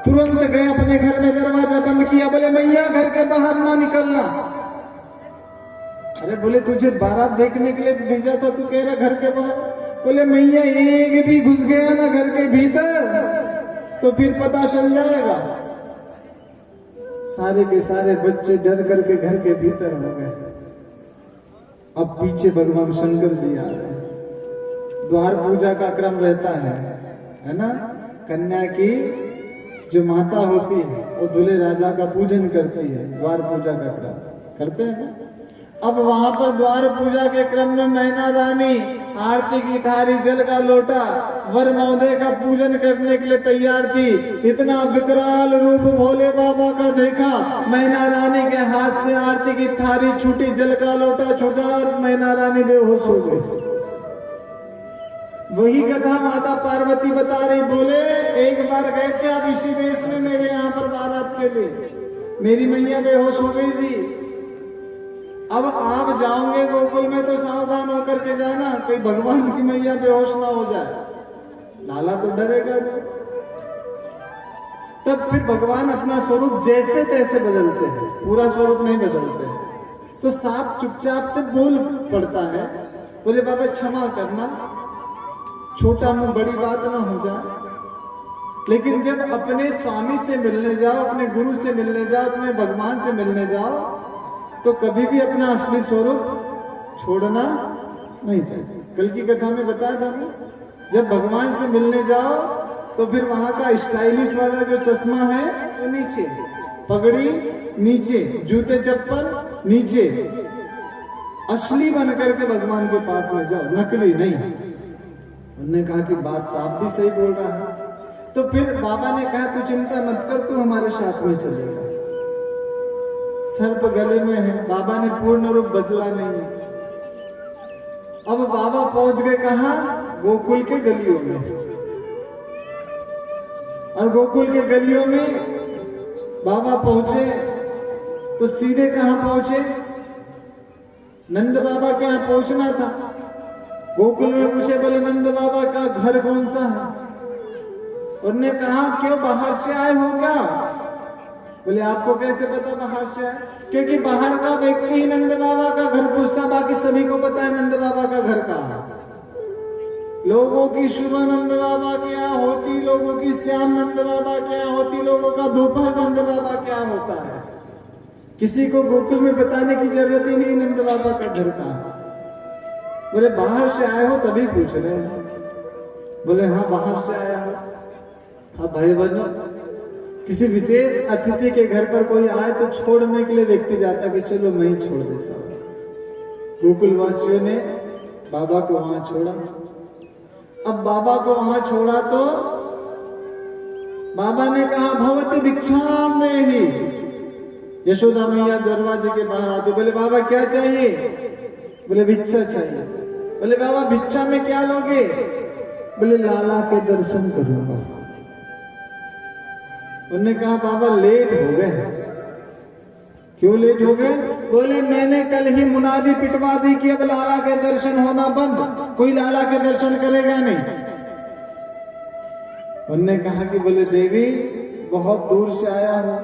तुरंत गए अपने घर में, दरवाजा बंद किया, बोले मैया घर के बाहर ना निकलना। अरे बोले तुझे बारात देखने के लिए भेजा था, तू कह रहा घर के बाहर। बोले मैया एक भी घुस गया ना घर के भीतर तो फिर पता चल जाएगा। सारे के सारे बच्चे डर करके घर के भीतर हो गए। अब पीछे भगवान शंकर जी आ रहे हैं। द्वार पूजा का क्रम रहता है ना। कन्या की जो माता होती है वो दूल्हे राजा का पूजन करती है, द्वार पूजा का क्रम करते हैं। अब वहां पर द्वार पूजा के क्रम में मैना रानी आरती की थाली, जल का लोटा, वर महोदय का पूजन करने के लिए तैयार थी। इतना विकराल रूप भोले बाबा का देखा, मैना रानी के हाथ से आरती की थाली छूटी, जल का लोटा छूटा और मैना रानी बेहोश हो गई। वही कथा माता पार्वती बता रही, बोले एक बार गए थे आप इसी वेश में मेरे यहाँ पर बारात के लिए, मेरी मैया बेहोश हो गई थी। अब आप जाओगे गोकुल में तो सावधान होकर के जाना, कोई भगवान की मैया बेहोश ना हो जाए। लाला तो डरेगा। तब फिर भगवान अपना स्वरूप जैसे तैसे बदलते हैं, पूरा स्वरूप नहीं बदलते। तो सांप चुपचाप से बोल पड़ता है, बोले बाबा क्षमा करना, छोटा मुंह बड़ी बात ना हो जाए। लेकिन जब अपने स्वामी से मिलने जाओ, अपने गुरु से मिलने जाओ, अपने भगवान से मिलने जाओ तो कभी भी अपना असली स्वरूप छोड़ना नहीं चाहिए। कल की कथा में बताया था मैं, जब भगवान से मिलने जाओ तो फिर वहां का स्टाइलिश वाला जो चश्मा है वो नीचे, पगड़ी नीचे, जूते चप्पल नीचे, असली बन करके भगवान के पास में जाओ, नकली नहीं। उन्होंने कहा कि बात साहब भी सही बोल रहा है। तो फिर बाबा ने कहा तू चिंता मत कर, तू हमारे साथ में चलेगा। सर्प गले में है, बाबा ने पूर्ण रूप बदला नहीं है। अब बाबा पहुंच गए कहां? गोकुल के गलियों में। और गोकुल के गलियों में बाबा पहुंचे तो सीधे कहां पहुंचे? नंद बाबा के यहां पहुंचना था। गोकुल में पूछे, बोले नंद बाबा का घर कौन सा है? उन्होंने कहा क्यों बाहर से आए हो क्या? बोले आपको कैसे पता बाहर से आए? क्योंकि बाहर का व्यक्ति ही नंद बाबा का घर पूछता, बाकी सभी को पता है नंद बाबा का घर कहाँ है। लोगों की सुबह नंद बाबा क्या होती, लोगों की शाम नंद बाबा क्या होती, लोगों का दोपहर नंद बाबा क्या होता है। किसी को गोकुल में बताने की जरूरत ही नहीं नंद बाबा का घर कहाँ है। बोले बाहर से आए हो तभी पूछ रहे हैं। बोले हाँ बाहर से आया हो। हाँ भाई बहनों, किसी विशेष अतिथि के घर पर कोई आए तो छोड़ने के लिए व्यक्ति जाता कि चलो मैं ही छोड़ देता हूं। गोकुलवासियों ने बाबा को वहां छोड़ा। अब बाबा को वहां छोड़ा तो बाबा ने कहा भवती भिक्षाम देहि। यशोदा मैया दरवाजे के बाहर आते, बोले बाबा क्या चाहिए? बोले भिक्षा चाहिए। बोले बाबा भिक्षा में क्या लोगे? बोले लाला के दर्शन करूंगा। उन्होंने कहा बाबा लेट हो गए। क्यों लेट हो गए? बोले मैंने कल ही मुनादी पिटवा दी कि अब लाला के दर्शन होना बंद, कोई लाला के दर्शन करेगा नहीं। उन्होंने कहा कि बोले देवी बहुत दूर से आया हूं,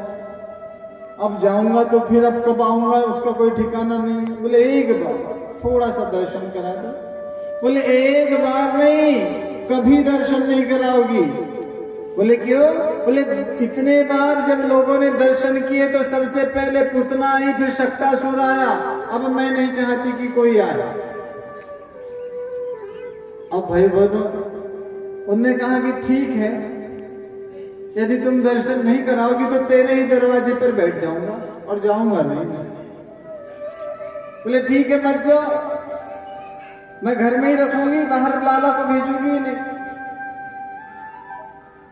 अब जाऊंगा तो फिर अब कब आऊंगा उसका कोई ठिकाना नहीं। बोले एक बार थोड़ा सा दर्शन करा दो। बोले एक बार नहीं, कभी दर्शन नहीं कराओगी। बोले क्यों? बोले इतने बार जब लोगों ने दर्शन किए तो सबसे पहले पुतना आई, फिर शक्टासुर आया, अब मैं नहीं चाहती कि कोई आए। अब भाई बहनों, उन्होंने कहा कि ठीक है, यदि तुम दर्शन नहीं कराओगी तो तेरे ही दरवाजे पर बैठ जाऊंगा और जाऊंगा नहीं। बोले ठीक है मत जाओ, मैं घर में ही रखूंगी, बाहर लाला को भेजूंगी नहीं।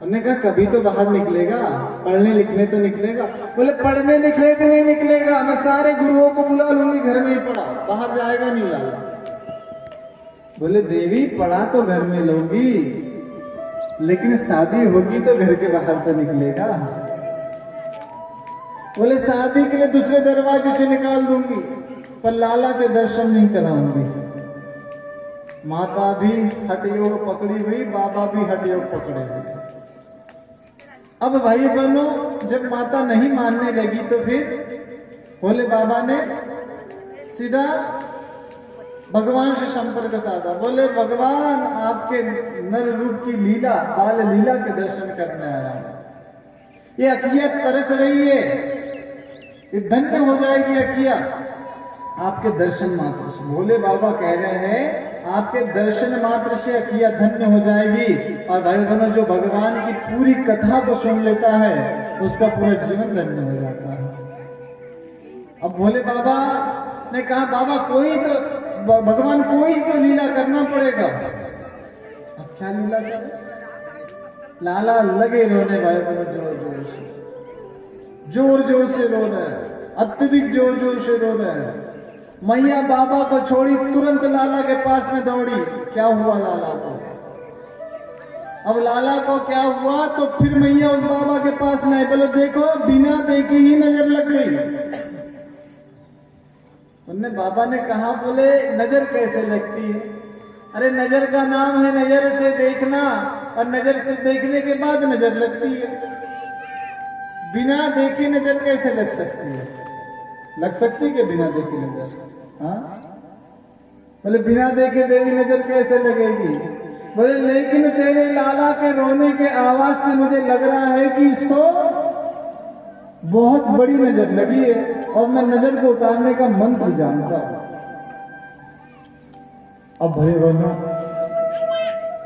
उन्होंने कहा कभी तो बाहर निकलेगा, पढ़ने लिखने तो निकलेगा। बोले पढ़ने लिखने भी नहीं निकलेगा, मैं सारे गुरुओं को बुला लूंगी, घर में ही पढ़ा, बाहर जाएगा नहीं लाला। बोले देवी पढ़ा तो घर में लूंगी, लेकिन शादी होगी तो घर के बाहर तो निकलेगा। बोले शादी के लिए दूसरे दरवाजे से निकाल दूंगी, पर लाला के दर्शन नहीं कराऊंगी। माता भी हठयोग पकड़ी हुई, बाबा भी हठयोग पकड़े हुए। अब भाई बहनों, जब माता नहीं मानने लगी तो फिर भोले बाबा ने सीधा भगवान से संपर्क साधा। बोले भगवान, आपके नर रूप की लीला, बाल लीला के दर्शन करने आया हूं। ये अखिया तरस रही है, ये धन्य हो जाएगी अखिया आपके दर्शन मात्र से। भोले बाबा कह रहे हैं आपके दर्शन मात्र से अखिया धन्य हो जाएगी। और भाई बहनों, जो भगवान की पूरी कथा को सुन लेता है उसका पूरा जीवन धन्य हो जाता है। अब भोले बाबा ने कहा बाबा कोई तो, भगवान कोई तो लीला करना पड़ेगा। अब क्या लीला करे? लाला लगे रोने, भाई बहनों, जोर जोर से, जोर जोर से रो रहे हैं, अत्यधिक जोर जोर से रो रहे हैं। मैया बाबा को छोड़ी तुरंत लाला के पास में दौड़ी। क्या हुआ लाला को? अब लाला को क्या हुआ तो फिर मैया उस बाबा के पास में, बोलो देखो बिना देखे ही नजर लग गई। उनने बाबा ने कहा, बोले नजर कैसे लगती है? अरे नजर का नाम है नजर से देखना, और नजर से देखने के बाद नजर लगती है। बिना देखे नजर कैसे लग सकती है? लग सकती है कि बिना देखे नजर? हाँ, बोले बिना देखे देवी नजर कैसे लगेगी? बोले लेकिन तेरे लाला के रोने के आवाज से मुझे लग रहा है कि इसको बहुत बड़ी नजर लगी है, और मैं नजर को उतारने का मंत्र जानता हूं। अब भाई बहनों,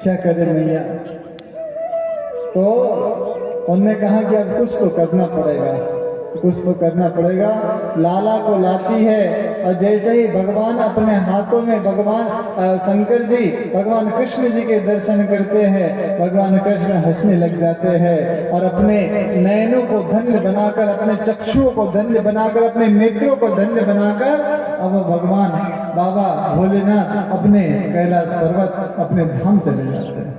क्या करे मैया? तो उन्होंने कहा कि अब कुछ तो करना पड़ेगा, कुछ तो करना पड़ेगा। लाला को लाती है, और जैसे ही भगवान अपने हाथों में, भगवान शंकर जी भगवान कृष्ण जी के दर्शन करते हैं, भगवान कृष्ण हंसने लग जाते हैं, और अपने नयनों को धन्य बनाकर, अपने चक्षुओं को धन्य बनाकर, अपने नेत्रों को धन्य बनाकर, अब भगवान बाबा भोलेनाथ अपने कैलाश पर्वत, अपने धाम चले जाते हैं।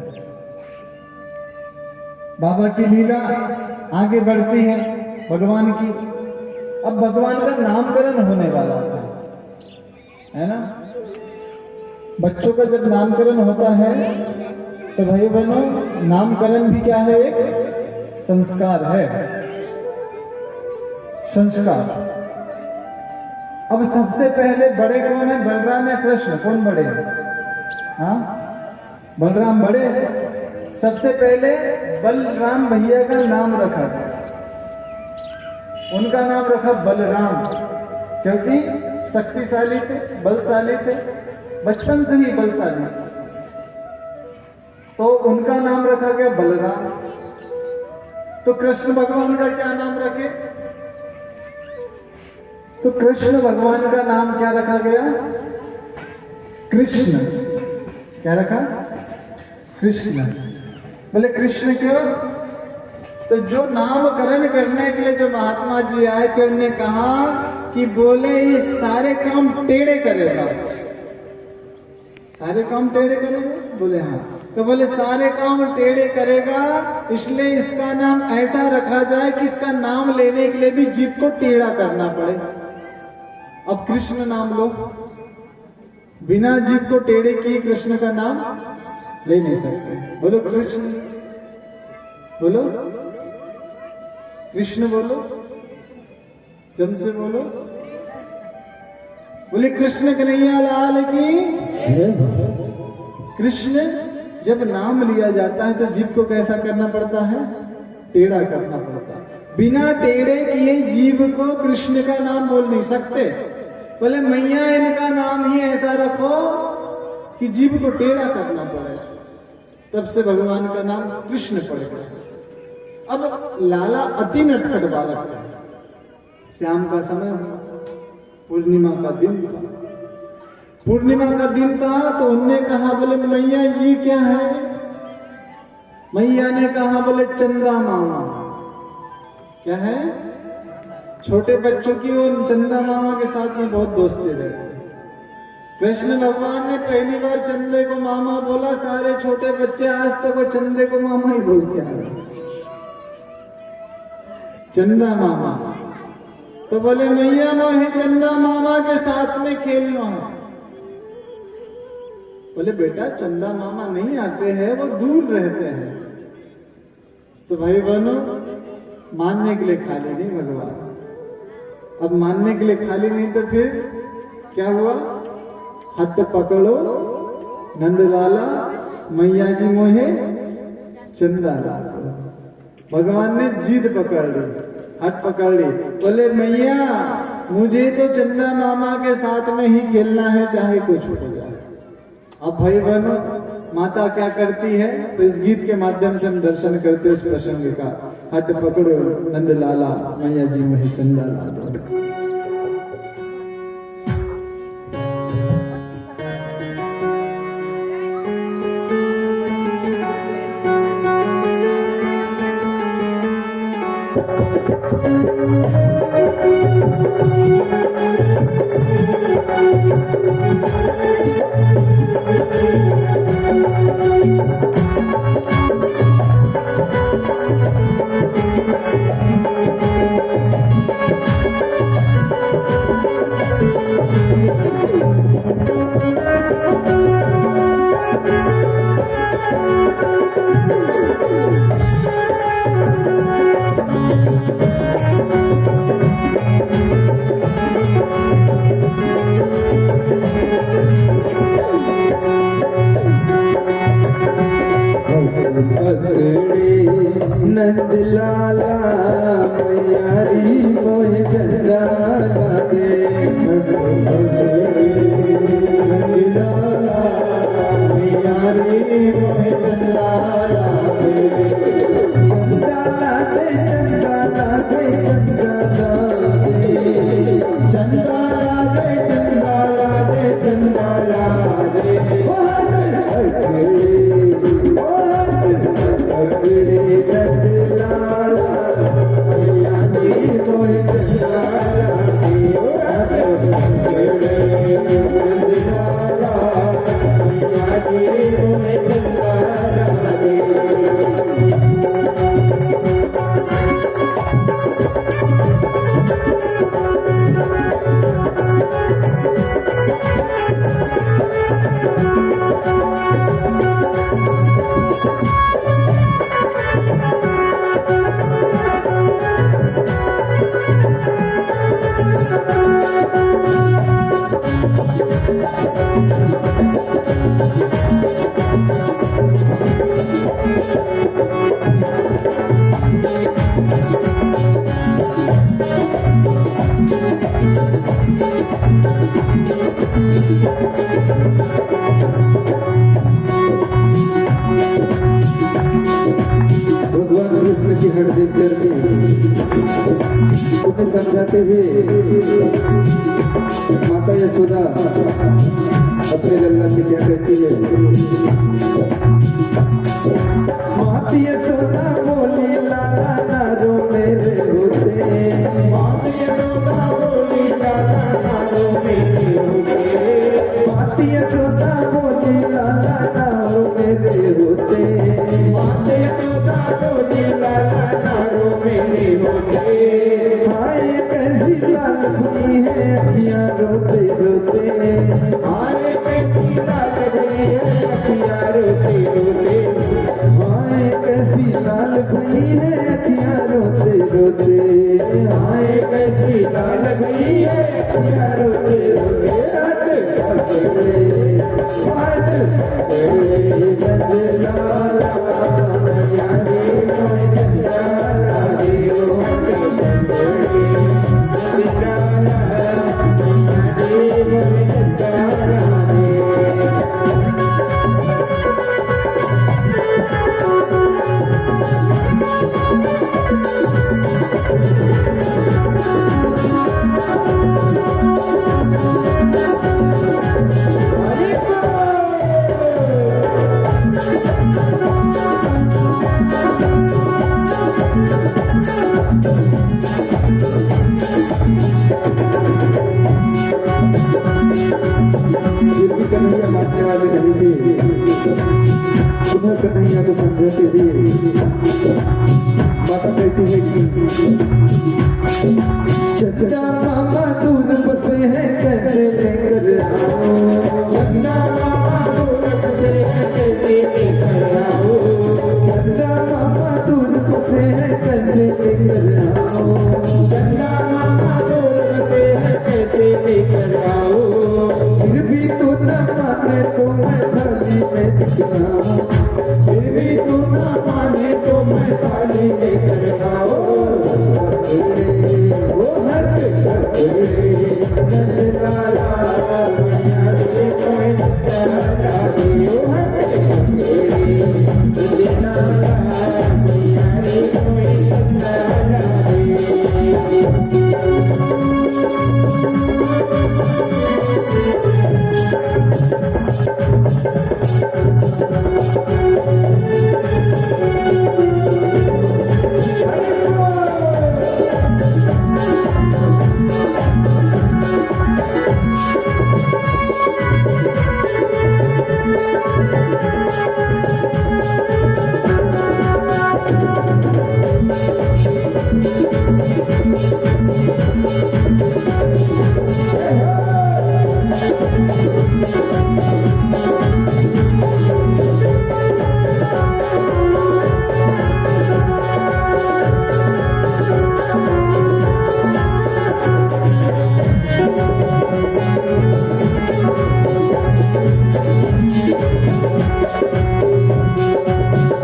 बाबा की लीला आगे बढ़ती है भगवान की। अब भगवान का नामकरण होने वाला है ना? बच्चों का जब नामकरण होता है तो भाई बहनों, नामकरण भी क्या है? एक संस्कार है, संस्कार। अब सबसे पहले बड़े कौन है? बलराम या कृष्ण? कौन बड़े हैं? हाँ, बलराम बड़े हैं। सबसे पहले बलराम भैया का नाम रखा, उनका नाम रखा बलराम, क्योंकि शक्तिशाली थे, बलशाली थे, बचपन से ही बलशाली थे, तो उनका नाम रखा गया बलराम। तो कृष्ण भगवान का क्या नाम रखे? तो कृष्ण भगवान का नाम क्या रखा गया? कृष्ण। क्या रखा? कृष्ण। बोले कृष्ण क्यों? तो जो नामकरण करने के लिए जो महात्मा जी आए थे, उन्होंने कहा कि बोले ये सारे काम टेढ़े करेगा। सारे काम टेढ़े करेगा? बोले हाँ। तो बोले सारे काम टेढ़े करेगा, इसलिए इसका नाम ऐसा रखा जाए कि इसका नाम लेने के लिए भी जीभ को टेढ़ा करना पड़े। अब कृष्ण नाम लो, बिना जीभ को टेढ़े किए कृष्ण का नाम ले नहीं सकते। बोलो कृष्ण, बोलो कृष्ण, बोलो जम से बोलो। बोले कृष्ण कन्हैया लाल की। कृष्ण जब नाम लिया जाता है तो जीभ को कैसा करना पड़ता है? टेढ़ा करना पड़ता है। बिना टेढ़े किए जीभ को कृष्ण का नाम बोल नहीं सकते। बोले मैया इनका नाम ही ऐसा रखो कि जीभ को टेढ़ा करना पड़े, तब से भगवान का नाम कृष्ण पड़ गया। अब लाला अति नटखट बालक था। शाम का समय, पूर्णिमा का दिन था। पूर्णिमा का दिन था तो उनने कहा, बोले मैया ये क्या है? मैया ने कहा, बोले चंदा मामा। क्या है? छोटे बच्चों की वो चंदा मामा के साथ में बहुत दोस्ती रहती। कृष्ण भगवान ने पहली बार चंदे को मामा बोला। सारे छोटे बच्चे आज तक वो चंदे को मामा ही बोलते आ रहे, चंदा मामा। तो बोले मैया मोहे चंदा मामा के साथ में खेलना है। बोले बेटा चंदा मामा नहीं आते हैं, वो दूर रहते हैं। तो भाई बहनों, मानने के लिए खाली नहीं भगवान। अब मानने के लिए खाली नहीं तो फिर क्या हुआ? हट पकड़ो नंदलाला मैया जी मोहे चंदा ला दो। भगवान ने जिद पकड़ ली, हट पकड़ ली। बोले मैया मुझे तो चंदा मामा के साथ में ही खेलना है, चाहे कुछ हो जाए। अब भाई बहनों माता क्या करती है, तो इस गीत के माध्यम से हम दर्शन करते हैं इस प्रसंग का। हट पकड़ो नंद लाला मैया जी मुझे चंदा ला दो। नंद लाला मैयारी मोहे चंदा ला दे। नंद लाला मैयारी मोहे चंदा ला दे। चंदा ला दे चंदा ला दे चंदा ला दे। चंदा ला दे चंदा ला दे चंदा ला दे। हट देख करके उन्हें समझाते हुए माता यशोदा अपने लल्ला से क्या कहती है? माता यशोदा बोली लाला नारो मेरे होते। माता यशोदा बोली लाला नारो मेरे होते। माता यशोदा बोली लाला नारो मेरे होते। माता यशोदा बोली लाला नारो मेरे होते। हाय कैसी लाल हुई है अखियां रोते रोते। हाय कैसी लाल हुई है अखियां रोते रोते। हाय कैसी लाल हुई है अखियां रोते रोते। हाय कैसी लाल हुई है अखियां रोते रोते। कन्हैया मारने वाले नहीं थे, उन्हें कन्हैया को समझाते हुए माता कहती है कि चंदा मामा दूर बसे हैं कैसे लेकर आओ। चंदा मामा दूर बसे हैं कैसे लेकर आओ। चंदा मामा दूर बसे हैं कैसे लेकर लेकर आओ, चंदा मामा दूर से है कैसे लेकर आओ, फिर भी तू न माने तो मैं थाली में दिखलाऊं, फिर भी तू ना माने तो मैं थाली लेकर आओ, वो हट रे नंद लाला मैया रे कोई तारा रे, वो हट रे नंद लाला मैया रे कोई तारा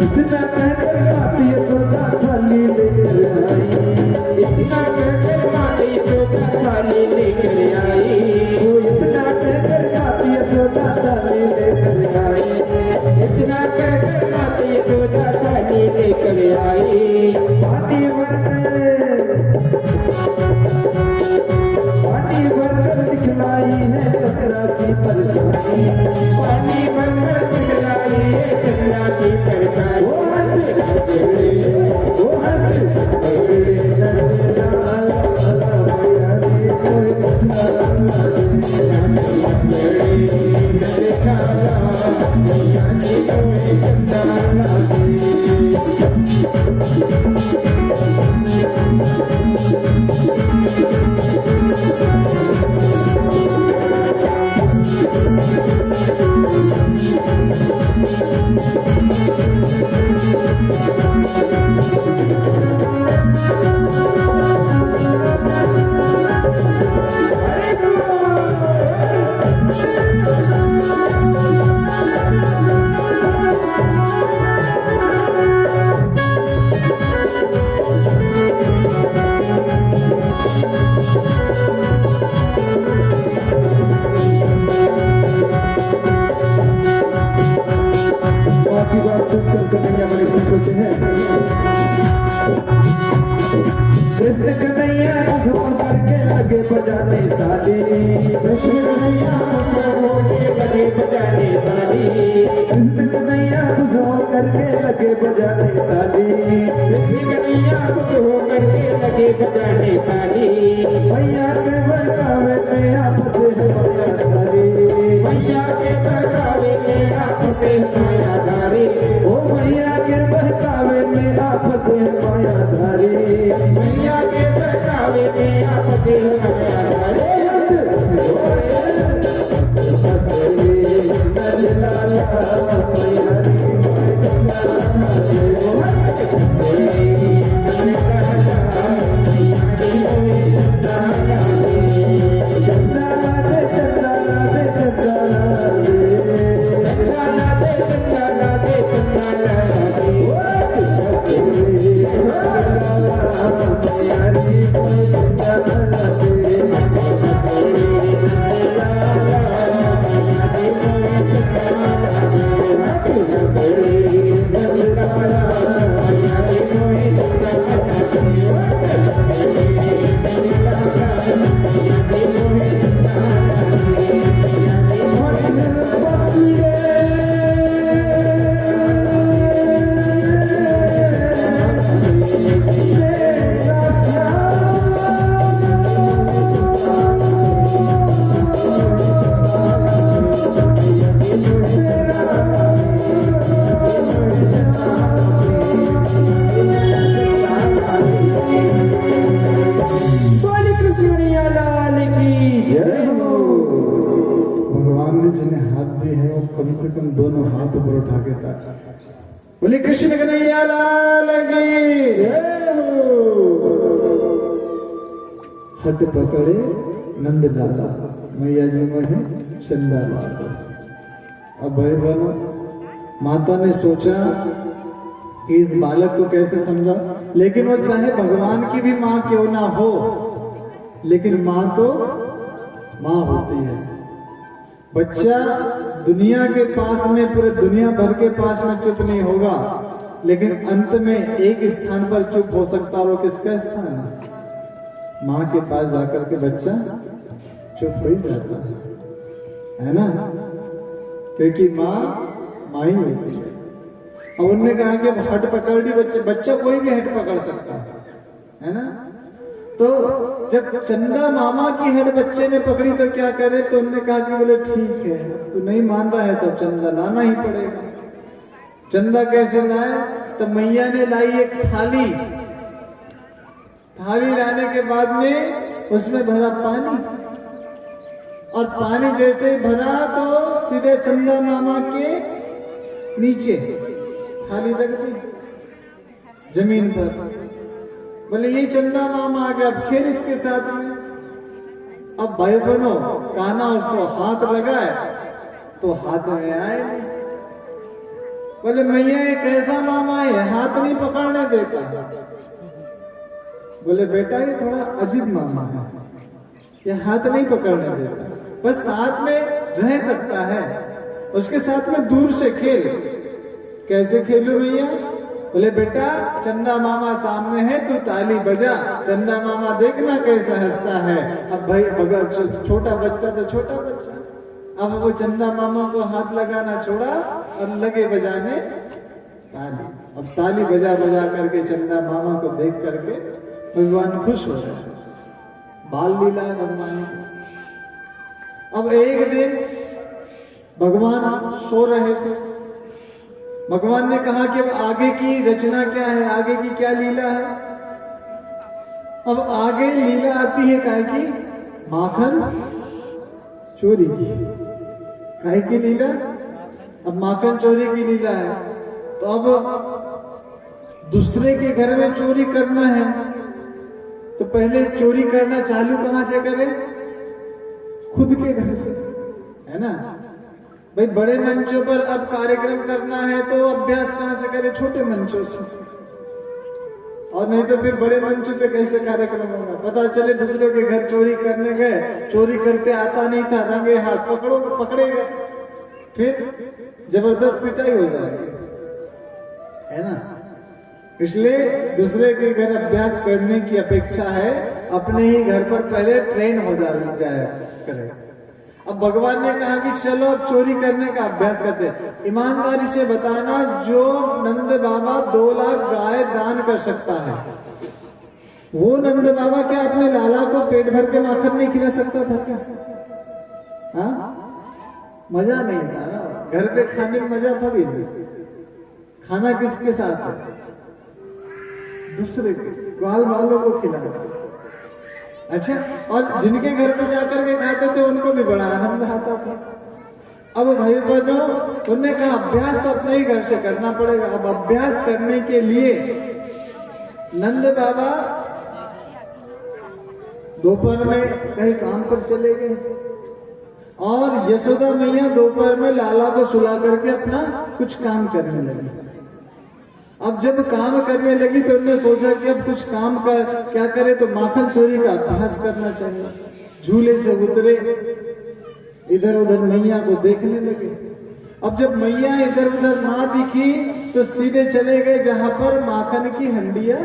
इतना कहकर माती यशोदा थाली लेकर आई, इतना कहकर माती यशोदा थाली लेकर आई, वो इतना कहकर माती यशोदा थाली लेकर आई, इतना कहकर माती यशोदा थाली लेकर आई, पानी भरकर दिखलाई है सकला की परछाई, पानी भरकर दिखलाई है सकला की परछाई, वो हट रे नंद लाला मैया रे कोई तारा बाकी बात सुनकर कन्हैया बड़े खुश होते हैं। कृष्ण कन्हैया खुश करके लगे बजाने ताली, कृष्ण कन्हैया खुश होके लगे बजाने ताली, कृष्ण कन्हैया खुश करके लगे बजाने ताली, कृष्ण कन्हैया खुश होकर के लगे बजाने ताली, मैया के बहकावे में आपसे माया धारी, मैया के बहकावे में आपसे माया धारी, ओ मैया के बहकावे में आपसे माया धारी, मैया के बहकावे में आपसे माया धारी, नंद लाला मैया रे चंदाला दे चंदाला दे चंदाला दे चंदाला दे चंदाला दे, मैया रे कोई चंदाला दे, बोले कृष्ण कन्हैया लाल की जय हो। भगवान ने जिन्हें हाथ दिए हैं वो कम से कम दोनों हाथ ऊपर उठा के था। बोले कृष्ण कन्हैया लाल की जय हो। हट पकड़े नंद लाला, मैया जी में है चंदा लाला। अब भाई बनो, माता ने सोचा कि इस बालक को कैसे समझा, लेकिन वो चाहे भगवान की भी माँ क्यों ना हो, लेकिन माँ तो माँ होती है। बच्चा दुनिया के पास में, पूरे दुनिया भर के पास में चुप नहीं होगा, लेकिन अंत में एक स्थान पर चुप हो सकता है। वो किसका स्थान है? माँ के पास जाकर के बच्चा चुप हो ही जाता है ना, क्योंकि माँ माँ ही होती है। और उन्होंने कहा कि हट पकड़ दी, बच्चा कोई भी हट पकड़ सकता है ना। तो जब चंदा मामा की हट बच्चे ने पकड़ी तो क्या करे, तो उन्होंने कहा कि बोले ठीक है, तू नहीं मान रहा है तो चंदा लाना ही पड़ेगा। चंदा कैसे लाए? तो मैया ने लाई एक थाली, थाली लाने के बाद में उसमें भरा पानी, और पानी जैसे भरा तो सीधे चंदा मामा के नीचे थाली रख दी जमीन पर। बोले ये चंदा मामा आ गया, अब खेल इसके साथ में। अब भाई बनो, कान्हा उसको हाथ लगाए तो हाथ में आए नहीं। बोले मैया ये कैसा मामा है, हाथ नहीं पकड़ने देता। बोले बेटा ये थोड़ा अजीब मामा है, ये हाथ नहीं पकड़ने देता, बस साथ में रह सकता है, उसके साथ में दूर से खेल। कैसे खेलूं भैया? बोले बेटा चंदा मामा सामने है, तू ताली बजा, चंदा मामा देखना कैसा हंसता है। अब भाई अगर छोटा बच्चा तो छोटा बच्चा, अब वो चंदा मामा को हाथ लगाना छोड़ा और लगे बजाने ताली। अब ताली बजा बजा करके चंदा मामा को देख करके भगवान खुश हो रहे हैं। बाल लीला है भगवान की। अब एक दिन भगवान सो रहे थे, भगवान ने कहा कि अब आगे की रचना क्या है, आगे की क्या लीला है। अब आगे लीला आती है काय की? माखन चोरी की। काय की लीला? अब माखन चोरी की लीला है। तो अब दूसरे के घर में चोरी करना है, तो पहले चोरी करना चालू कहां से करें? खुद के घर से, है ना भाई। बड़े मंचों पर अब कार्यक्रम करना है तो अभ्यास कहां से करें? छोटे मंचों से। और नहीं तो फिर बड़े मंच पे कैसे कार्यक्रम होगा? पता चले दूसरे के घर चोरी करने गए, चोरी करते आता नहीं था, रंगे हाथ पकड़े गए, फिर जबरदस्त पिटाई हो जाएगी, है ना। इसलिए दूसरे के घर अभ्यास करने की अपेक्षा है अपने ही घर पर पहले ट्रेन हो जाए करे। अब भगवान ने कहा कि चलो अब चोरी करने का अभ्यास करते हैं। ईमानदारी से बताना, जो नंद बाबा 2 लाख गाय दान कर सकता है, वो नंद बाबा क्या अपने लाला को पेट भर के माखन नहीं खिला सकता था क्या? हाँ, मजा नहीं था ना, घर पे खाने में मजा था भी नहीं। खाना किसके साथ है? दूसरे के ग्वाल वालों को खिलाना। अच्छा, और जिनके घर पे जाकर के खाते थे उनको भी बड़ा आनंद आता था। अब भाई बहनों, उन्होंने कहा अभ्यास तो अपने ही घर से करना पड़ेगा। अब अभ्यास करने के लिए नंद बाबा दोपहर में कहीं काम पर चले गए, और यशोदा मैया दोपहर में लाला को सुला करके अपना कुछ काम करने लगी। अब जब काम करने लगी तो उन्होंने सोचा कि अब कुछ काम का क्या करे, तो माखन चोरी का अभ्यास करना चाहिए। झूले से उतरे, इधर उधर मैया को देखने लगे। अब जब मैया इधर उधर ना दिखी तो सीधे चले गए जहां पर माखन की हंडिया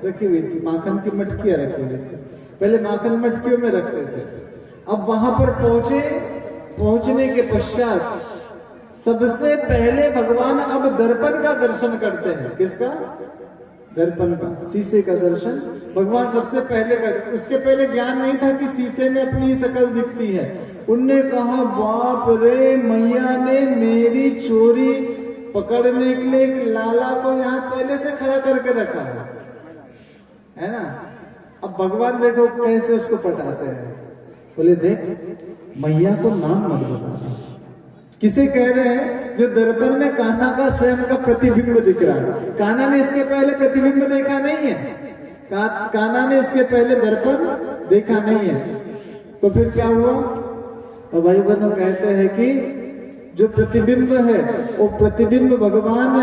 रखी हुई थी, माखन की मटकियां रखी हुई थी। पहले माखन मटकियों में रखते थे। अब वहां पर पहुंचे, पहुंचने के पश्चात सबसे पहले भगवान अब दर्पण का दर्शन करते हैं। किसका? दर्पण का, शीशे का दर्शन भगवान सबसे पहले करते। उसके पहले ज्ञान नहीं था कि शीशे में अपनी शकल दिखती है। उनने कहा बाप रे, मैया ने मेरी चोरी पकड़ने के लिए एक लाला को यहाँ पहले से खड़ा करके रखा है ना। अब भगवान देखो कैसे उसको पटाते हैं। बोले देख, मैया को नाम मत बताना। किसे कह रहे हैं? जो दर्पण में कान्हा का स्वयं का प्रतिबिंब दिख रहा है। कान्हा ने इसके पहले प्रतिबिंब देखा नहीं है। कान्हा ने इसके पहले दर्पण देखा नहीं है। तो फिर क्या हुआ? तो भाई बहनों कहते हैं कि जो प्रतिबिंब है वो प्रतिबिंब भगवान